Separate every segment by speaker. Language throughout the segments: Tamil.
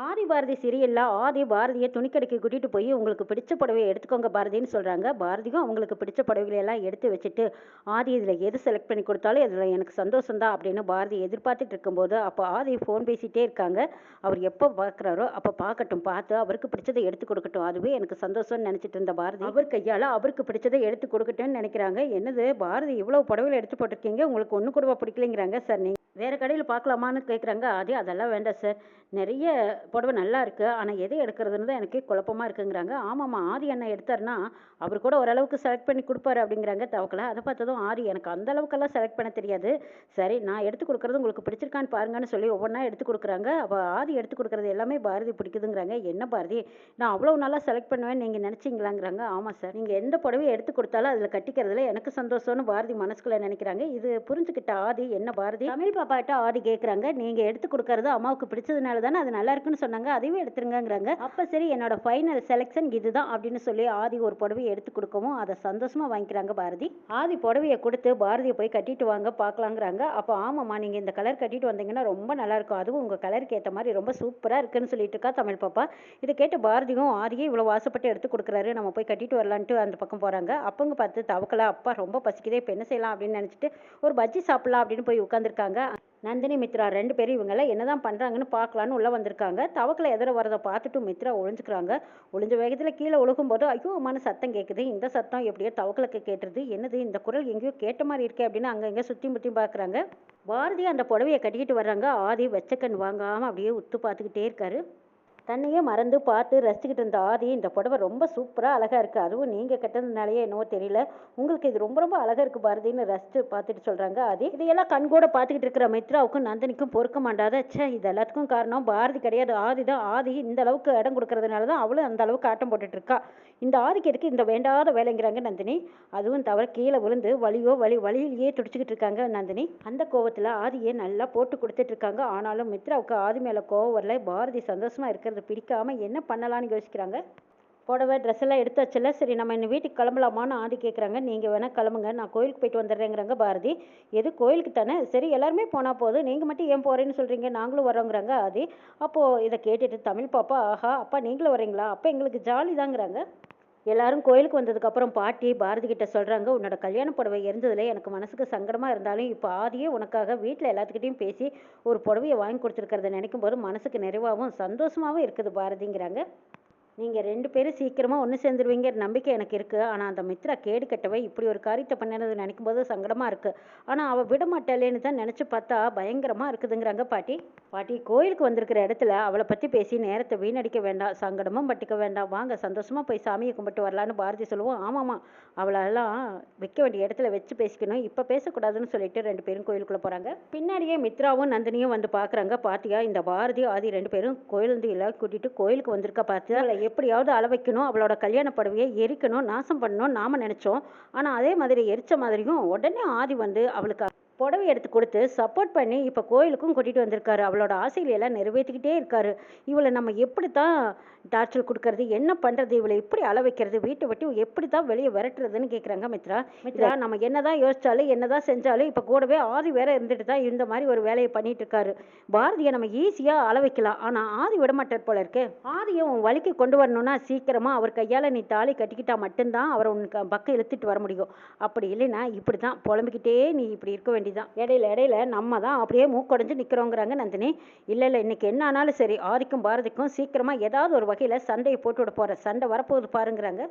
Speaker 1: ஆதி பாரதி சீரியல்ல ஆதி பாரதிய துணிக்கடைக்கு கூட்டிட்டு போய் உங்களுக்கு பிடிச்ச புடவைய எடுத்துக்கோங்க பாரதின்னு சொல்றாங்க. பாரதியும் அவங்களுக்கு பிடிச்ச புடவைகளை எல்லாம் எடுத்து வச்சுட்டு, ஆதி இதுல எது செலக்ட் பண்ணி கொடுத்தாலும் இதுல எனக்கு சந்தோஷம் தான் அப்படின்னு பாரதி எதிர்பார்த்துட்டு இருக்கும்போது, அப்போ ஆதி ஃபோன் பேசிட்டே இருக்காங்க. அவர் எப்போ பார்க்குறாரோ அப்போ பார்க்கட்டும், பார்த்து அவருக்கு பிடிச்சதை எடுத்து கொடுக்கட்டும். அதுவே எனக்கு சந்தோஷம்னு நினைச்சிட்டு இருந்த பாரதி, அவர் கையால அவருக்கு பிடிச்சதை எடுத்து கொடுக்கட்டும்னு நினைக்கிறாங்க. என்னது பாரதி இவ்வளவு புடவையில எடுத்து போட்டிருக்கீங்க, உங்களுக்கு ஒண்ணு கூடவா பிடிக்கலைங்கிறாங்க. சார் நீங்க வேற கடையில் பார்க்கலாமான்னு கேட்குறாங்க. ஆதி அதெல்லாம் வேண்டாம் சார், நிறைய புடவை நல்லா இருக்கு. ஆனால் எதை எடுக்கிறதுன்னு தான் எனக்கே குழப்பமா இருக்குங்கிறாங்க. ஆமாம்மா, ஆதி அண்ணன் எடுத்தாருன்னா அவர் கூட ஓரளவுக்கு செலக்ட் பண்ணி கொடுப்பாரு அப்படிங்கிறாங்க தவக்கலை. அதை பார்த்ததும் ஆதி எனக்கு அந்த அளவுக்கெல்லாம் செலக்ட் பண்ண தெரியாது. சரி நான் எடுத்து கொடுக்குறது உங்களுக்கு பிடிச்சிருக்கான்னு பாருங்கன்னு சொல்லி ஒவ்வொன்றா எடுத்து கொடுக்குறாங்க. அப்போ ஆதி எடுத்து கொடுக்குறது எல்லாமே பாரதி பிடிக்குதுங்கிறாங்க. என்ன பாரதி, நான் அவ்வளோ நல்லா செலக்ட் பண்ணுவேன்னு நீங்கள் நினச்சிங்களாங்கிறாங்க. ஆமாம் சார், நீங்கள் எந்த புடவையை எடுத்து கொடுத்தாலும் அதில் கட்டிக்கிறதுல எனக்கு சந்தோஷம்னு பாரதி மனசுக்குள்ளே நினைக்கிறாங்க. இது புரிஞ்சுக்கிட்ட ஆதி, என்ன பாரதி தமிழ் பாப்பா கிட்ட ஆதி கேட்குறாங்க, நீங்கள் எடுத்து கொடுக்கறது அம்மாவுக்கு பிடிச்சதுனால தானே அது நல்லா இருக்குன்னு சொன்னாங்க, அதையும் எடுத்துருங்கிறாங்க. அப்போ சரி என்னோட ஃபைனல் செலெக்ஷன் இதுதான் அப்படின்னு சொல்லி ஆதி ஒரு புடவையை எடுத்து கொடுக்கவும் அதை சந்தோஷமா வாங்கிக்கிறாங்க பாரதி. ஆதி புடவையை கொடுத்து பாரதியை போய் கட்டிட்டு வாங்க பார்க்கலாங்கிறாங்க. அப்போ ஆமாம்மா, நீங்கள் இந்த கலர் கட்டிட்டு வந்தீங்கன்னா ரொம்ப நல்லா இருக்கும், அதுவும் உங்கள் கலருக்கு ஏற்ற மாதிரி ரொம்ப சூப்பராக இருக்குன்னு சொல்லிட்டு இருக்கா தமிழ் பாப்பா. இதை கேட்டு பாரதியும் ஆதியே இவ்வளோ வாசப்பட்டு எடுத்து கொடுக்குறாரு, நம்ம போய் கட்டிட்டு வரலான்ட்டு அந்த பக்கம் போகிறாங்க. அப்பங்க பார்த்து தவக்கலா, அப்பா ரொம்ப பசிக்குதே, இப்போ என்ன செய்யலாம் அப்படின்னு நினச்சிட்டு ஒரு பஜ்ஜி சாப்பிடலாம் அப்படின்னு போய் உட்காந்துருக்காங்க. நந்தினி மித்ரா ரெண்டு பேரும் இவங்கெல்லாம் என்னதான் பண்ணுறாங்கன்னு பார்க்கலான்னு உள்ளே வந்திருக்காங்க. தவக்கலை எதிர வரதை பார்த்துட்டு மித்ரா ஒழிஞ்சுக்கிறாங்க. ஒளிஞ்ச வேகத்தில் கீழே ஒழுகும்போது ஐயோ அம்மான சத்தம் கேட்குது. இந்த சத்தம் எப்படியோ தவக்கலுக்கு கேட்டுருது. என்னது இந்த குரல் எங்கேயோ கேட்ட மாதிரி இருக்கே அப்படின்னு அங்கே சுற்றி முற்றி பார்க்குறாங்க. பாரதி அந்த புடவையை கட்டிக்கிட்டு வர்றாங்க. ஆதி வெச்சக்கன் வாங்காமல் அப்படியே உத்து பார்த்துக்கிட்டே இருக்காரு. தன்னையே மறந்து பார்த்து ரசிச்சுக்கிட்டு இருந்த ஆதி, இந்த புடவை ரொம்ப சூப்பராக அழகாக இருக்குது, அதுவும் நீங்கள் கட்டதுனாலேயே என்னவோ தெரியல, உங்களுக்கு இது ரொம்ப ரொம்ப அழகாக இருக்குது பாரதின்னு ரசித்து பார்த்துட்டு சொல்கிறாங்க ஆதி. இதையெல்லாம் கண்கூட பார்த்துக்கிட்டு இருக்கிற மித்ராவுக்கும் நந்தினிக்கும் பொறுக்க மாட்டாத, ச்சே இது எல்லாத்துக்கும் காரணம் பாரதி கிடையாது ஆதி தான். ஆதி இந்த அளவுக்கு இடம் கொடுக்கறதுனால தான் அவளும் அந்த அளவுக்கு ஆட்டம் போட்டுட்டு இருக்கா. இந்த ஆதிக்கு இருக்கு இந்த வேண்டாத வேலைங்கிறாங்க நந்தினி. அதுவும் தவிர கீழே விழுந்து வலியிலேயே துடிச்சுக்கிட்டு இருக்காங்க நந்தினி. அந்த கோவத்தில் ஆதியை நல்லா போட்டு கொடுத்துட்டு இருக்காங்க. ஆனாலும் மித்ராவுக்கு ஆதி மேலே கோவம் வரல. பாரதி சந்தோஷமா இருக்கிறது பிடிக்காம என்ன பண்ணலான்னு யோசிக்கிறாங்க. புடவை ட்ரெஸ் எல்லாம் எடுத்தாச்சுல, சரி நம்ம இன்னும் வீட்டுக்கு கிளம்பலாமான்னு ஆதி கேட்குறாங்க. நீங்கள் வேணால் கிளம்புங்க, நான் கோயிலுக்கு போயிட்டு வந்துடுறேங்கிறாங்க பாரதி. எது கோயிலுக்கு தானே, சரி எல்லாருமே போனால் போதும், நீங்கள் மட்டும் ஏன் போகிறேன்னு சொல்கிறீங்க, நாங்களும் வரோங்கிறாங்க ஆதி. அப்போது இதை கேட்டுட்டு தமிழ் பாப்பா, ஆஹா அப்பா நீங்களும் வரீங்களா, அப்போ எங்களுக்கு ஜாலி தாங்கிறாங்க. எல்லாரும் கோயிலுக்கு வந்ததுக்கப்புறம் பாட்டி பாரதி கிட்ட சொல்கிறாங்க, உன்னோட கல்யாண புடவை இருந்ததில் எனக்கு மனசுக்கு சங்கடமாக இருந்தாலும் இப்போ ஆதியே உனக்காக வீட்டில் எல்லாத்துக்கிட்டையும் பேசி ஒரு புடவையை வாங்கி கொடுத்துருக்கிறத நினைக்கும் போது மனசுக்கு நிறைவாகவும் சந்தோஷமாகவும் இருக்குது பாரதிங்கிறாங்க. நீங்கள் ரெண்டு பேரும் சீக்கிரமாக ஒன்று சேர்ந்துருவீங்கிற நம்பிக்கை எனக்கு இருக்குது. ஆனால் அந்த மித்ரா கேடு கட்டவை இப்படி ஒரு காரியத்தை பண்ணினது நினைக்கும் போது சங்கடமாக இருக்குது. ஆனால் அவள் விட மாட்டாளேன்னு தான் நினச்சி பார்த்தா பயங்கரமாக இருக்குதுங்கிறாங்க பாட்டி. பாட்டி கோயிலுக்கு வந்திருக்கிற இடத்துல அவளை பற்றி பேசி நேரத்தை வீணடிக்க வேண்டாம், சங்கடமும் பட்டிக்க வேண்டாம், வாங்க சந்தோஷமாக போய் சாமியை கும்பிட்டு வரலான்னு பாரதி சொல்லுவோம். ஆமாம்மா, அவளெல்லாம் வைக்க வேண்டிய இடத்துல வச்சு பேசிக்கணும், இப்போ பேசக்கூடாதுன்னு சொல்லிட்டு ரெண்டு பேரும் கோயிலுக்குள்ளே போகிறாங்க. பின்னாடியே மித்ராவும் நந்தினியும் வந்து பார்க்குறாங்க. பாத்தியா இந்த பாரதி ஆதி ரெண்டு பேரும் கோயிலேருந்து எல்லாம் கூட்டிகிட்டு கோயிலுக்கு வந்திருக்கா, பார்த்து எப்படியாவது அளவைக்கணும், அவளோட கல்யாண புடவையை எரிக்கணும், நாசம் பண்ணணும் நாம நினைச்சோம். ஆனா அதே மாதிரி எரிச்ச மாதிரியும் உடனே ஆதி வந்து அவளுக்கு புடவை எடுத்து கொடுத்து சப்போர்ட் பண்ணி இப்போ கோயிலுக்கும் கூட்டிகிட்டு வந்திருக்காரு. அவளோட ஆசைகளை எல்லாம் நிறைவேற்றிக்கிட்டே இருக்காரு. இவளை நம்ம எப்படி தான் டார்ச்சல் கொடுக்கறது, என்ன பண்ணுறது, இவளை எப்படி அளவைக்கிறது, வீட்டை விட்டு எப்படி தான் வெளியே விரட்டுறதுன்னு கேட்குறாங்க மித்ரா. நம்ம என்னதான் யோசிச்சாலும் என்னதான் செஞ்சாலும் இப்போ கூடவே ஆதி வேற இருந்துட்டு தான் இந்த மாதிரி ஒரு வேலையை பண்ணிட்டு இருக்காரு. பாரதியை நம்ம ஈஸியாக அளவைக்கலாம், ஆனால் ஆதி விடமாட்டார் போல இருக்கு. ஆதியை உன் வழிக்கு கொண்டு வரணும்னா சீக்கிரமாக அவர் கையால் நீ தாலி கட்டிக்கிட்டா மட்டும்தான் அவரை உனக்கு பக்கம் இழுத்துட்டு வர முடியும். அப்படி இல்லைன்னா இப்படி தான் புலம்பிக்கிட்டே நீ இப்படி இருக்க வேண்டியதான். இடையில நம்ம தான் அப்படியே மூக்கொடைஞ்சு நிற்கிறோங்கிறாங்க நந்தினி. இல்லை இன்னைக்கு என்ன ஆனாலும் சரி ஆதிக்கும் பாரதிக்கும் சீக்கிரமாக ஏதாவது ஒரு வகையில் சண்டையை போட்டு விட போகிற, சண்டை வரப்போகுது பாருங்கிறாங்க.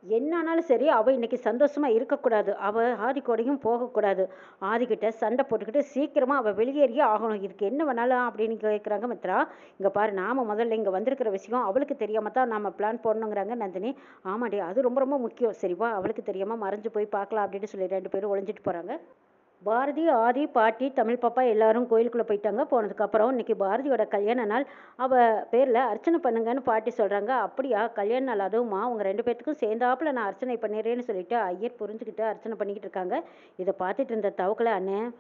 Speaker 1: என்ன ஆனாலும் சரி அவள் இன்னைக்கு சந்தோஷமா இருக்கக்கூடாது, அவள் ஆதிக்கோடையும் போகக்கூடாது. ஆதிக்கிட்ட சண்டை போட்டுக்கிட்டு சீக்கிரமாக அவள் வெளியேறியே ஆகணும், இதுக்கு என்ன வேணாலும் அப்படின்னு கேட்குறாங்க மித்ரா. இங்கே பாரு, நாம முதல்ல இங்கே வந்திருக்கிற விஷயம் அவளுக்கு தெரியாம தான் நாம பிளான் போடணுங்கிறாங்க நந்தினி. ஆமாடி அது ரொம்ப ரொம்ப முக்கியம், சரிவா அவளுக்கு தெரியாமல் மறைஞ்சு போய் பார்க்கலாம் அப்படின்னு சொல்லி ரெண்டு பேரும் ஒளிஞ்சிட்டு போகிறாங்க. பாரதி ஆதி பாட்டி தமிழ் பாப்பா எல்லாரும் கோயிலுக்குள்ளே போயிட்டாங்க. போனதுக்கப்புறம் இன்னைக்கு பாரதியோட கல்யாண நாள், அவள் பேரில் அர்ச்சனை பண்ணுங்கன்னு பாட்டி சொல்கிறாங்க. அப்படியா கல்யாண நாள், அதுவுமா உங்கள் ரெண்டு பேர்த்துக்கும் சேர்ந்தாப்புல நான் அர்ச்சனை பண்ணிடுறேன்னு சொல்லிட்டு ஐயர் புரிஞ்சுக்கிட்டு அர்ச்சனை பண்ணிக்கிட்டு இருக்காங்க. இதை பார்த்துட்டு இருந்த தவக்கலை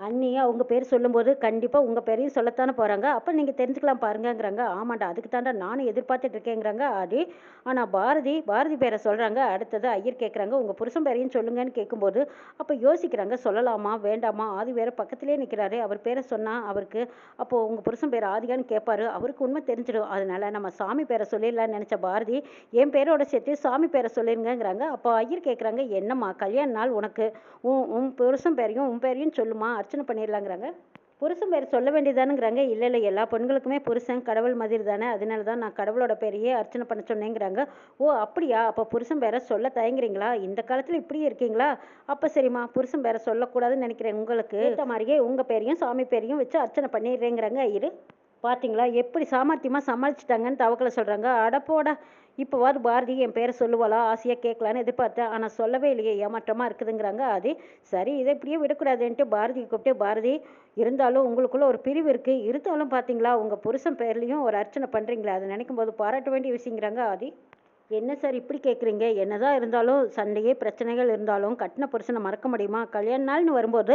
Speaker 1: அண்ணி அவங்க பேர் சொல்லும்போது கண்டிப்பாக உங்கள் பேரையும் சொல்லத்தானே போகிறாங்க, அப்போ நீங்கள் தெரிஞ்சுக்கலாம் பாருங்கங்கிறாங்க. ஆமாண்டா அதுக்கு தாண்டா நானும் எதிர்பார்த்துட்டு இருக்கேங்கிறாங்க ஆதி. ஆனால் பாரதி பேரை சொல்கிறாங்க. அடுத்தது ஐயர் கேட்குறாங்க உங்கள் புருஷன் பேரையும் சொல்லுங்கன்னு கேட்கும்போது அப்போ யோசிக்கிறாங்க, சொல்லலாமா வேண்டாம் வேண்டாமா, ஆதி வேற பக்கத்திலே நிற்கிறாரு, அவர் பேரை சொன்னால் அவருக்கு அப்போது உங்கள் புருஷன் பேர் ஆதியான்னு கேட்பாரு, அவருக்கு உண்மை தெரிஞ்சிடும். அதனால நம்ம சாமி பேரை சொல்லிடலான்னு நினச்ச பாரதி என் பேரோட சேர்த்து சாமி பேரை சொல்லிருங்கங்கிறாங்க. அப்போ ஐயர் கேட்குறாங்க, என்னம்மா கல்யாண நாள் உனக்கு உன் உன் புருஷன் பேரையும் உன் பேரையும் சொல்லுமா, அர்ச்சனை பண்ணிடலாங்கிறாங்க. புருஷன் பேர் சொல்ல வேண்டியதானுங்கிறாங்க. இல்லை இல்லை, எல்லா பெண்களுக்குமே புருஷன் கடவுள் மாதிரி தானே, அதனால தான் நான் கடவுளோட பேரையே அர்ச்சனை பண்ண சொன்னேங்கிறாங்க. ஓ அப்படியா, அப்போ புருஷன் பேரை சொல்ல தயங்குறீங்களா, இந்த காலத்தில் இப்படியே இருக்கீங்களா, அப்போ சரிம்மா புருஷன் பேரை சொல்லக்கூடாதுன்னு நினைக்கிறேன், உங்களுக்கு ஏற்ற மாதிரியே உங்கள் பேரையும் சாமி பேரையும் வச்சு அர்ச்சனை பண்ணிடுறேங்கிறாங்க ஐயரு. பார்த்தீங்களா எப்படி சாமர்த்தியமாக சமாளிச்சிட்டாங்கன்னு தவக்கலை சொல்கிறாங்க. அடப்போடா, இப்போவாது பாரதி என் பேரை சொல்லுவாளா, ஆசையாக கேட்கலான்னு எதிர்பார்த்தேன், ஆனால் சொல்லவே இல்லையே, ஏமாற்றமாக இருக்குதுங்கிறாங்க. அது சரி, இதை இப்படியே விடக்கூடாதுன்ட்டு பாரதியை கூப்பிட்டு, பாரதி இருந்தாலும் உங்களுக்குள்ள ஒரு பிரிவு இருக்குது, இருந்தாலும் பார்த்தீங்களா உங்கள் புருஷன் பேர்லேயும் ஒரு அர்ச்சனை பண்ணுறீங்களா, அதை நினைக்கும் போது பாராட்ட வேண்டிய விஷயங்கிறாங்க. ஆதி என்ன சார் இப்படி கேட்குறீங்க, என்னதான் இருந்தாலும் சண்டையே பிரச்சனைகள் இருந்தாலும் கட்டின புருஷனை மறக்க முடியுமா, கல்யாண நாள்னு வரும்போது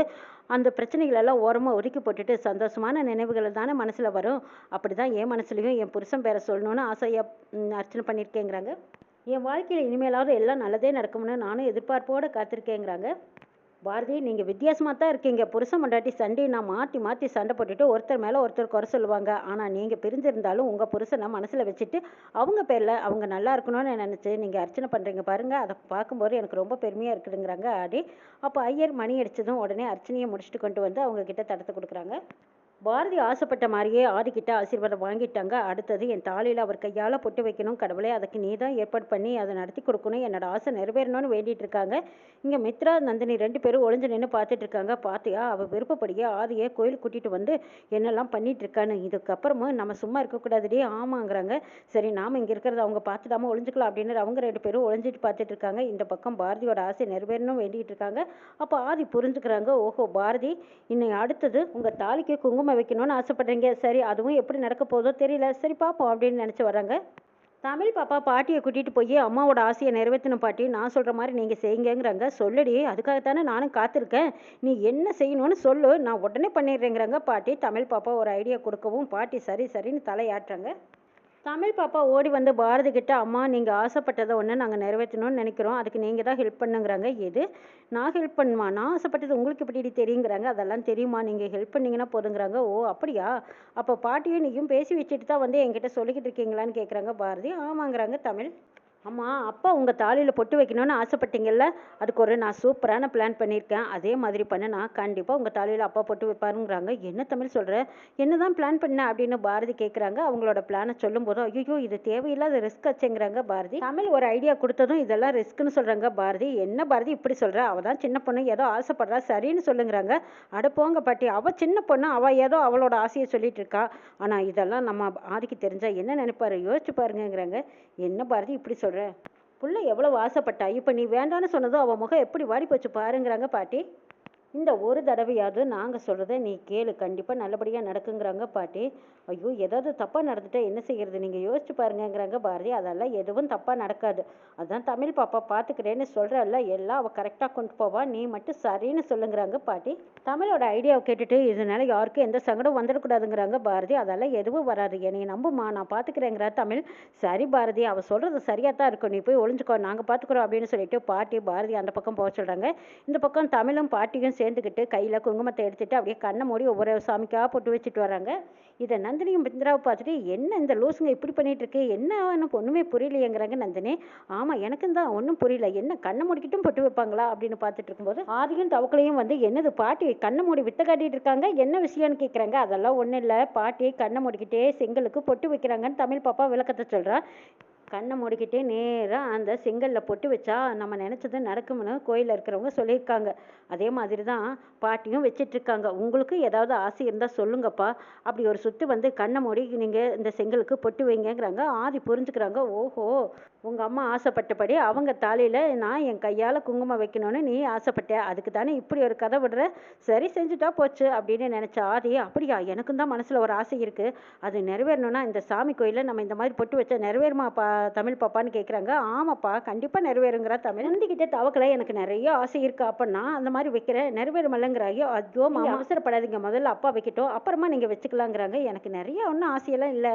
Speaker 1: அந்த பிரச்சனைகள் எல்லாம் ஓரமாக ஒதுக்கி போட்டுட்டு சந்தோஷமான நினைவுகள் தானே மனசில் வரும். அப்படி தான் என் மனசுலையும் என் புருஷன் பேரை சொல்லணும்னு ஆசையாக அர்ச்சனை பண்ணியிருக்கேங்கிறாங்க. என் வாழ்க்கையில் இனிமேலாவது எல்லாம் நல்லதே நடக்கும்னு நானும் எதிர்பார்ப்போடு காத்திருக்கேங்கிறாங்க. பாரதி நீங்கள் வித்தியாசமாக தான் இருக்கீங்க, புருஷன் பொண்டாட்டி சண்டையை மாற்றி மாற்றி சண்டை போட்டுட்டு ஒருத்தர் மேலே ஒருத்தர் குறை சொல்லுவாங்க, ஆனால் நீங்கள் பிரிஞ்சிருந்தாலும் உங்கள் புருஷனை மனசில் வச்சுட்டு அவங்க பேரில் அவங்க நல்லா இருக்கணும்னு நினச்சி நீங்கள் அர்ச்சனை பண்ணுறீங்க பாருங்கள், அதை பார்க்கும்போது எனக்கு ரொம்ப பெருமையாக இருக்குதுங்கிறாங்க. ஆடி அப்போ ஐயர் மணி அடித்ததும் உடனே அர்ச்சனையை முடிச்சுட்டு கொண்டு வந்து அவங்க கிட்ட தடத்தை கொடுக்குறாங்க. பாரதி ஆசைப்பட்ட மாதிரியே ஆதிக்கிட்ட ஆசீர்வாதம் வாங்கிட்டாங்க. அடுத்தது என் தாலியில் அவர் கையால் பொட்டு வைக்கணும், கடவுளே அதுக்கு நீ தான் ஏற்பாடு பண்ணி அதை நடத்தி கொடுக்கணும், என்னோட ஆசை நிறைவேறணும்னு வேண்டிகிட்டு இருக்காங்க. இங்கே மித்ரா நந்தினி 2 பேரும் ஒளிஞ்சு நின்று பார்த்துட்டு இருக்காங்க. பார்த்தியா அவள் விருப்பப்படியே ஆதியை கோயிலுக்கு கூட்டிகிட்டு வந்து என்னெல்லாம் பண்ணிட்டு இருக்கான்னு, இதுக்கப்புறமும் நம்ம சும்மா இருக்கக்கூடாதுடி. ஆமாங்கிறாங்க. சரி நாம் இங்கே இருக்கிறத அவங்க பார்த்துடாம ஒளிஞ்சுக்கலாம் அப்படின்னு அவங்க 2 பேரும் ஒளிஞ்சிட்டு பார்த்துட்டு இருக்காங்க. இந்த பக்கம் பாரதியோட ஆசை நிறைவேறணும் வேண்டிகிட்டு இருக்காங்க. அப்போ ஆதி புரிஞ்சுக்கிறாங்க, ஓஹோ பாரதி இன்னைக்கு அடுத்தது உங்கள் தாலிக்கு குங்குமம் வைக்கணும்னு ஆசைப்படுறீங்க, சரி அதுவும் எப்படி நடக்க போதோ தெரியல, சரி பார்ப்போம் அப்படின்னு நினச்சி வராங்க. தமிழ் பாப்பா பாட்டியை கூட்டிகிட்டு போய் அம்மாவோட ஆசையை நிறைவேற்றணும் பாட்டி, நான் சொல்கிற மாதிரி நீங்கள் செய்யுங்கிறாங்க. சொல்லுடி, அதுக்காகத்தானே நானும் காத்திருக்கேன், நீ என்ன செய்யணும்னு சொல்லு, நான் உடனே பண்ணிடுறேங்கிறாங்க பாட்டி. தமிழ் பாப்பா ஒரு ஐடியா கொடுக்கவும் பாட்டி சரி சரின்னு தலையாட்டுறாங்க. தமிழ் பாப்பா ஓடி வந்து பாரதி கிட்ட, அம்மா நீங்கள் ஆசைப்பட்டதை ஒன்று நாங்கள் நிறைவேற்றணும்னு நினைக்கிறோம், அதுக்கு நீங்கள் தான் ஹெல்ப் பண்ணுங்கிறாங்க. எது நான் ஹெல்ப் பண்ணுமா, நான் ஆசைப்பட்டது உங்களுக்கு எப்படி தெரியுங்கிறாங்க. அதெல்லாம் தெரியுமா, நீங்கள் ஹெல்ப் பண்ணிங்கன்னா போதுங்கிறாங்க. ஓ அப்படியா, அப்போ பாட்டியும் நீயும் பேசி வச்சுட்டு தான் வந்து என்கிட்ட சொல்லிக்கிட்டு இருக்கீங்களான்னு கேட்குறாங்க பாரதி. ஆமாங்கிறாங்க தமிழ். அம்மா அப்பா உங்கள் தாலியில் பொட்டு வைக்கணும்னு ஆசைப்பட்டீங்கல்ல, அதுக்கு ஒரு நான் சூப்பரான பிளான் பண்ணியிருக்கேன், அதே மாதிரி பண்ணினா கண்டிப்பாக உங்கள் தாலியில் அப்பா பொட்டு வைப்பாருங்கிறாங்க. என்ன தமிழ் சொல்கிற, என்ன தான் பிளான் பண்ண அப்படின்னு பாரதி கேட்குறாங்க. அவங்களோட பிளானை சொல்லும்போதும் ஐயோ இது தேவையில்லாத ரிஸ்க் ஆச்சுங்கிறாங்க பாரதி. தமிழ் ஒரு ஐடியா கொடுத்ததும் இதெல்லாம் ரிஸ்க்குன்னு சொல்கிறாங்க பாரதி. என்ன பாரதி இப்படி சொல்கிற, அவள் தான் சின்ன பொண்ணு ஏதோ ஆசைப்படுறா சரின்னு சொல்லுங்கிறாங்க. அட போங்க பாட்டி, அவள் சின்ன பொண்ணு, அவள் ஏதோ அவளோட ஆசையை சொல்லிட்டு இருக்கா, ஆனால் இதெல்லாம் நம்ம ஆதிக்கு தெரிஞ்சால் என்ன நினைப்பாரு, யோசிச்சு பாருங்கங்கிறாங்க. என்ன பாரதி இப்படி சொல்கிற, புள்ள எவ்வளவு ஆசைப்பட்டா, இப்போ நீ வேண்டான்னு சொன்னதும் அவள் முகம் எப்படி வாடி போச்சு பாருங்கிறாங்க பாட்டி. இந்த ஒரு தடவையாவது நாங்கள் சொல்கிறத நீ கேளு, கண்டிப்பாக நல்லபடியாக நடக்குங்கிறாங்க பாட்டி. ஐயோ ஏதாவது தப்பாக நடந்துட்டா என்ன செய்கிறது, நீங்கள் யோசிச்சு பாருங்கங்கிறாங்க பாரதி. அதெல்லாம் எதுவும் தப்பாக நடக்காது, அதான் தமிழ் பாப்பா பார்த்துக்கிறேன்னு சொல்கிறல்ல, எல்லாம் அவள் கரெக்டாக கொண்டு போவா, நீ மட்டும் சரின்னு சொல்லுங்கிறாங்க பாட்டி. தமிழோட ஐடியாவை கேட்டுட்டு இதனால யாருக்கும் எந்த சங்கடம் வந்துடக்கூடாதுங்கிறாங்க பாரதி. அதெல்லாம் எதுவும் வராது, என்னை நம்புமா, நான் பார்த்துக்கிறேங்கிறா தமிழ். சரி பாரதி, அவள் சொல்கிறது சரியாக தான் இருக்கும், நீ போய் ஒளிஞ்சுக்கோ, நாங்கள் பார்த்துக்குறோம் அப்படின்னு சொல்லிட்டு பாட்டி பாரதி அந்த பக்கம் போக சொல்கிறாங்க. இந்த பக்கம் தமிழும் பாட்டியும் சேர்ந்துக்கிட்டு கையில் குங்குமத்தை எடுத்துகிட்டு அப்படியே கண்ணை மூடி ஒவ்வொரு சாமிக்காக போட்டு வச்சுட்டு வராங்க. இதை நந்தினியும் பிந்திராவை பார்த்துட்டு, என்ன இந்த லூசுங்க இப்படி பண்ணிட்டு இருக்கு, என்ன எனக்கு ஒன்றுமே புரியலையேங்கிறாங்க நந்தினி. ஆமாம் எனக்கும் தான் ஒன்றும் புரியல, என்ன கண்ணை மூடிக்கிட்டும் பொட்டு வைப்பாங்களா அப்படின்னு பார்த்துட்டு இருக்கும்போது ஆதியும் தவக்கலையும் வந்து, என்னது பாட்டி கண்ணை மூடி வித்த காட்டிட்டு இருக்காங்க, என்ன விஷயம்னு கேட்குறாங்க. அதெல்லாம் ஒன்றும் இல்லை பாட்டி, கண்ணை மூடிக்கிட்டே செங்கலுக்கு பொட்டு வைக்கிறாங்கன்னு தமிழ் பாப்பா விளக்கத்தை சொல்கிறா. கண்ணை மூடிக்கிட்டே நேராக அந்த செங்கலில் பொட்டு வச்சா நம்ம நினச்சது நடக்கும்னு கோயிலில் இருக்கிறவங்க சொல்லியிருக்காங்க. அதே மாதிரி தான் பாட்டியும் வச்சிட்ருக்காங்க. உங்களுக்கு ஏதாவது ஆசை இருந்தால் சொல்லுங்கப்பா, அப்படி ஒரு சுற்று வந்து கண்ணை மூடி நீங்கள் இந்த செங்கலுக்கு பொட்டு வைங்கங்கிறாங்க. ஆதி புரிஞ்சுக்கிறாங்க, ஓஹோ உங்கள் அம்மா ஆசைப்பட்டபடி அவங்க தாலியில் நான் என் கையால் குங்குமம் வைக்கணும்னு நீ ஆசைப்பட்ட, அதுக்கு தானே இப்படி ஒரு கதை விடுற, சரி செஞ்சுட்டா போச்சு அப்படின்னு நினச்ச ஆதி. அப்படியா, எனக்கும் தான் மனசில் ஒரு ஆசை இருக்குது, அது நிறைவேறணும்னா இந்த சாமி கோயிலில் நம்ம இந்த மாதிரி பொட்டு வச்சா நிறைவேறுமாப்பா தமிழ் பாப்பான்னு கேட்குறாங்க. ஆமாப்பா கண்டிப்பாக நிறைவேறுங்கிறா தமிழ். நந்திக்கிட்டே தவக்கலை, எனக்கு நிறைய ஆசை இருக்குது, அப்போ நான் அந்த மாதிரி வைக்கிறேன், நிறைவேறுமல்லங்கிறாங்க. ஐயோ மாமா அவசரப்படாதீங்க, முதல்ல அப்பா வைக்கட்டும் அப்புறமா நீங்கள் வச்சுக்கலாங்கிறாங்க. எனக்கு நிறைய ஒன்றும் ஆசையெல்லாம் இல்லை,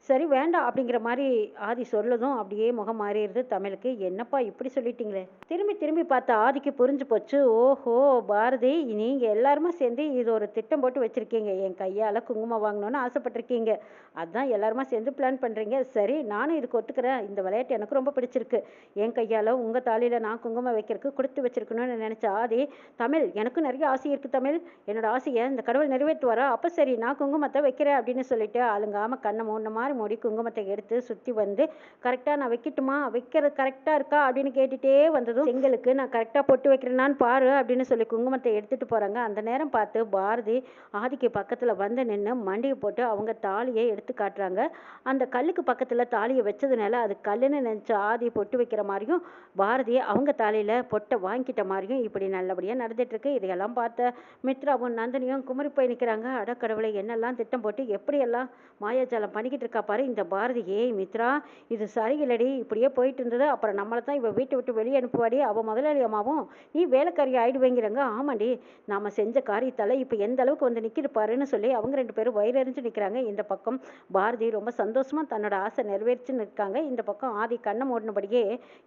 Speaker 1: சரி வேண்டாம் அப்படிங்கிற மாதிரி ஆதி சொல்லதும் அப்படியே முகம் மாறிடுது தமிழுக்கு. என்னப்பா இப்படி சொல்லிட்டீங்களே! திரும்பி திரும்பி பார்த்த ஆதிக்கு புரிஞ்சு போச்சு. ஓஹோ! பாரதி நீங்க எல்லாருமா சேர்ந்து இது ஒரு திட்டம் போட்டு வச்சிருக்கீங்க. என் கையால குங்குமம் வாங்கணும்னு ஆசைப்பட்டுருக்கீங்க. அதான் எல்லாருமா சேர்ந்து பிளான் பண்றீங்க. சரி நானும் இதுக்கு ஒத்துக்கிறேன். இந்த விளையாட்டு எனக்கு ரொம்ப பிடிச்சிருக்கு. என் கையால உங்க தாலியில நான் குங்குமம் வைக்கிறதுக்கு கொடுத்து வச்சிருக்கணும்னு நினைச்ச ஆதி, தமிழ் எனக்கும் நிறைய ஆசை இருக்கு தமிழ். என்னோட ஆசைய இந்த கடவுள் நிறைவேற்றுவாரா? அப்ப சரி நான் குங்குமத்த வைக்கிறேன் அப்படின்னு சொல்லிட்டு அலுங்காம கண்ண மூடுன மாரி மூடி குங்குமத்தை எடுத்து சுத்தி வந்து, கரெக்ட்டா நான் வைக்கட்டுமா? வைக்கிறது கரெக்ட்டா இருக்கா? அப்படின்னு கேட்டுட்டே வந்ததும், செங்கலுக்கு நான் கரெக்ட்டா பொட்டு வைக்கிறேனான்னு பாரு அப்படின்னு சொல்லி குங்குமத்தை எடுத்துட்டு போறாங்க. அந்த நேரம் பார்த்து பாரதி ஆதிக்கு பக்கத்துல வந்து நின்னு மண்டிய போட்டு அவங்க தாலிய எடுத்து காட்டுறாங்க. அந்த கல்லுக்கு பக்கத்துல தாலிய வச்சதுனால அது கல்லுன்னு நினைச்ச ஆதி பொட்டு வைக்கிற மாரியும், பாரதி அவங்க தாலியில பொட்ட வாங்கிக்கிட்ட மாரியும் இப்படி நல்லபடியா நடந்துட்டு இருக்கு. இதையெல்லாம் பார்த்த மித்ராவும் நந்தினியும் குமரி போய் நிக்கிறாங்க. அட கடவுளே! என்னெல்லாம் திட்டம் போட்டு எப்படியெல்லாம் மாயாஜாலம் பண்ணிக்கிட்டு இருக்கா பாரு இந்த பாரதி. ஏய் மித்ரா, இது சரியில்லடி. இப்படியே போயிட்டு இருந்தது அப்புறம் நம்மளை தான் இவ வீட்டை விட்டு வெளியே அனுப்புவாடி. அவ முதலாளி அம்மாவும் நீ வேலைக்காரி ஆயிடுவேங்கிறாங்க. ஆமாண்டி, நாம செஞ்ச காரியத்தால இப்ப எந்த அளவுக்கு வந்து நிக்கிது பாருன்னு சொல்லி அவங்க 2 பேரும் வயிறறிஞ்சு நிக்கிறாங்க. இந்த பக்கம் பாரதி ரொம்ப சந்தோஷமா தன்னோட ஆசை நிறைவேறிச்சுன்னு இருக்காங்க. இந்த பக்கம் ஆதி கண்ணை மூடினபடியே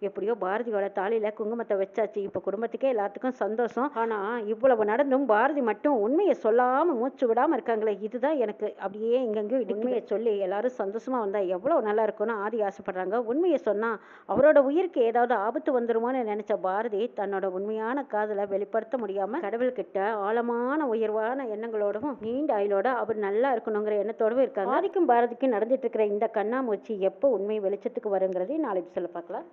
Speaker 1: எப்படியோ பாரதியோட தாலியில குங்குமத்தை வச்சாச்சு. இப்ப குடும்பத்துக்கே எல்லாத்துக்கும் சந்தோஷம். ஆனா இவ்வளவு நடந்தும் பாரதி மட்டும் உண்மையை சொல்லாம மூச்சு விடாம இருக்காங்களே, இதுதான் எனக்கு அப்படியே எங்கெங்கயோ உண்மையை சொல்லி எல்லாரும் சந்தோஷமா வந்தா எவ்வளவு நல்லா இருக்கும்னு ஆதி ஆசைப்படுறாங்க. உண்மையை சொன்னா அவரோட உயிருக்கு ஏதாவது ஆபத்து வந்துருமோன்னு நினைச்ச பாரதி தன்னோட உண்மையான காதலை வெளிப்படுத்த முடியாம கடவுள்கிட்ட ஆழமான உயர்வான எண்ணங்களோடவும் நீண்ட ஆயுளோட அவர் நல்லா இருக்கணுங்கிற எண்ணத்தோடவும் இருக்காங்க. ஆதிக்கும் பாரதிக்கும் நடந்துட்டு இருக்கிற இந்த கண்ணாமூச்சி எப்போ உண்மை வெளிச்சத்துக்கு வருங்கிறதையும் நாளைக்கு சொல்ல பார்க்கலாம்.